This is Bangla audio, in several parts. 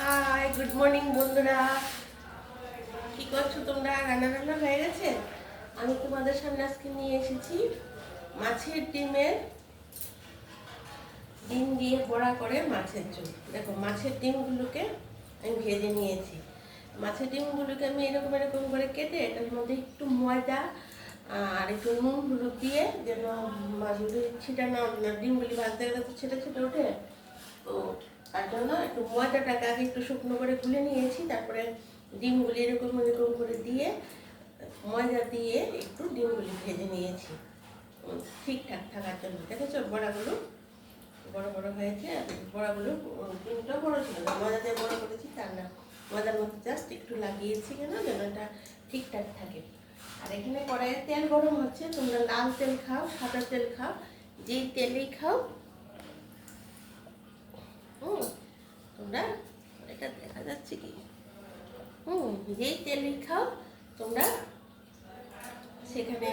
হাই, গুড মর্নিং বন্ধুরা। কি করছো তোমরা? রান্না হয়ে গেছে? আমি তোমাদের সামনে আজকে নিয়ে এসেছি মাছের ডিম দিয়ে বড়া করে মাছের ঝোল। দেখো, মাছের ডিমগুলোকে আমি ভেজে নিয়েছি। মাছের ডিমগুলোকে আমি এরকম এরকম করে কেটে এটার মধ্যে একটু ময়দা আর একটু নুন হলুদ দিয়ে, যেন মাছগুলি ছিটানো, ডিমগুলি ভাজতে গেলে তো ছেটে ছেটে ওঠে, তো তার জন্য একটু ময়দাটাকে আগে একটু শুকনো করে গুলে নিয়েছি। তারপরে ডিমগুলি এরকম এরকম করে দিয়ে ময়দা দিয়ে একটু ডিমগুলি ভেজে নিয়েছি ঠিকঠাক থাকার জন্য। দেখেছো বড়াগুলো বড় বড় হয়েছে। আর বড়াগুলো ডিমটা বড় ছিল না, ময়দা দিয়ে বড় করেছি তার না, ময়দার মধ্যে জাস্ট একটু লাগিয়েছি কেন যেন এটা ঠিকঠাক থাকে। আর এখানে কড়াইয়ে তেল গরম হচ্ছে। তোমরা লাল তেল খাও, সাদা তেল খাও, যেই তেলেই খাও, তোমরা, এটা দেখা যাচ্ছে কি, যেই তেলই খাও তোমরা সেখানে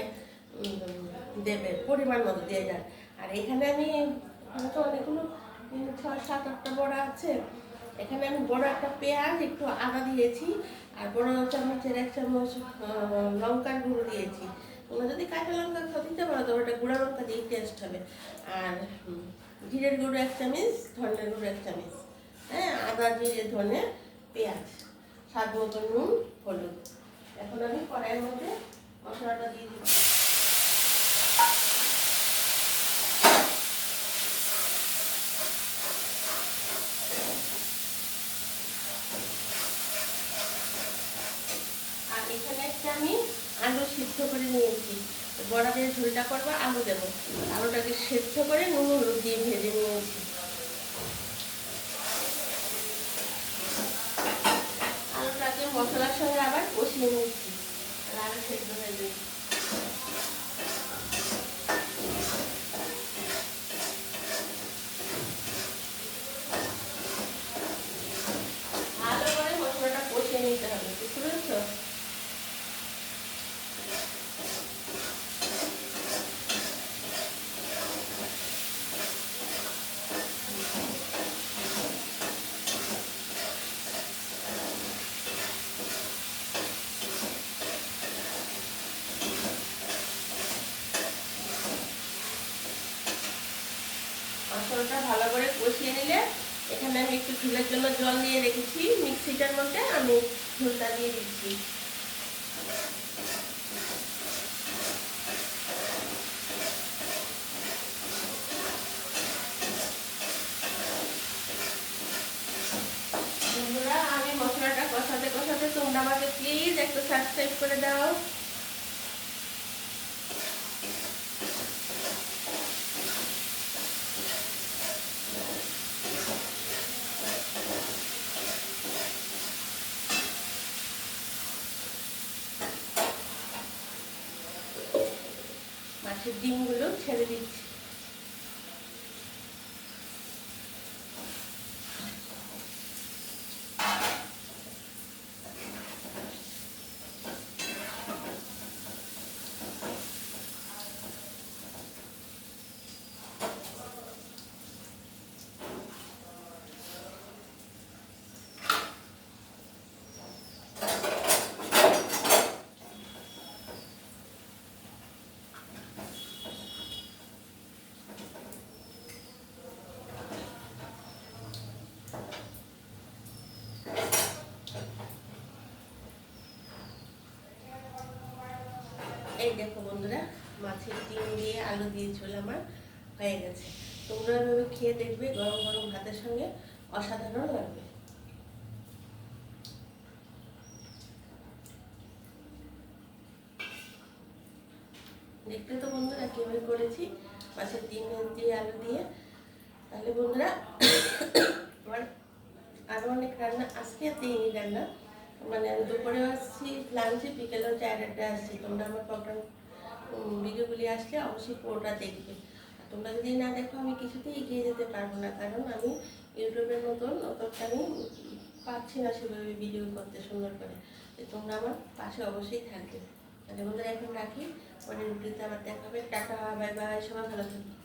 দেবে পরিমাণ মতো দিয়ে যান। আর এখানে আমি, এখানে তো অনেকগুলো 6, 7, 8টা বড়া আছে। এখানে আমি বড় একটা পেঁয়াজ, একটু আদা দিয়েছি, আর বড় চামচের 1 চামচ লঙ্কার গুঁড়ো দিয়েছি। তোমরা যদি কাঁচা লঙ্কা খাও দিতে পারো, তবে ওটা গুঁড়া লঙ্কা দিয়ে টেস্ট হবে। আর জিরের গুঁড়ো 1 চামচ, ধনের গুঁড়ো 1 চামচ, হ্যাঁ, আদা জিরে ধনে পেঁয়াজ, স্বাদ মতো নুন হলুদ। এখন আমি কড়াইয়ের মধ্যে মশলাটা দিয়ে দিচ্ছি। আর এখানে একটা আমি আলু সিদ্ধ করে নিয়েছি। বড়া দিয়ে ঝোলটা করবো, আলু দেবো। আলুটাকে সিদ্ধ করে নুন হলুদ দিয়ে ভেজে নিয়েছি। আলুটাকে মশলার সঙ্গে আবার কষিয়ে নিয়েছি, আলু সেদ্ধ হয়ে যাবে। ভালো করে মশলাটা কষিয়ে নিতে হবে, বুঝতে পেরেছো? মশলাটা ভালো করে কষিয়ে নিলে, এখানে আমি একটু ঝোলের জন্য জল দিয়ে রেখেছি মিক্সিটার মধ্যে, আমি ঝোলটা দিয়ে দিচ্ছি। বন্ধুরা, আমি মশলাটা কষাতে কষাতে তোমরা আমাকে প্লিজ একটু সাবস্ক্রাইব করে দাও। মাছের ডিমগুলো ছেড়ে দিচ্ছি। এই দেখো বন্ধুরা, মাছের ডিম দিয়ে আলু দিয়ে ঝোল আমার হয়ে গেছে। তোমরা এভাবে খেয়ে দেখবে, গরম গরম ভাতের সঙ্গে অসাধারণ লাগবে। দেখতে তো বন্ধুরা কীভাবে করেছি মাছের ডিম দিয়ে আলু দিয়ে। তাহলে বন্ধুরা, আমার আরও অনেক রান্না আজকে দিইনি রান্না, মানে আমি দুপুরেও আসছি লাঞ্চে, বিকেলেও 4-1টা আসছি। তোমরা আমার প্রোগ্রাম ভিডিওগুলি আসলে অবশ্যই পুরোটা দেখবে। আর তোমরা যদি না দেখো, আমি কিছুতেই এগিয়ে যেতে পারবো না, কারণ আমি ইউটিউবের মতন অতটা আমি পারছি না সেভাবে ভিডিও করতে সুন্দর করে। তোমরা আমার পাশে অবশ্যই থাকবে। তাহলে বন্ধুরা এখন রাখি, পরে ভিডিওতে আবার দেখা হবে। টাটা, বাই বাই, সবাই ভালো থাকবে।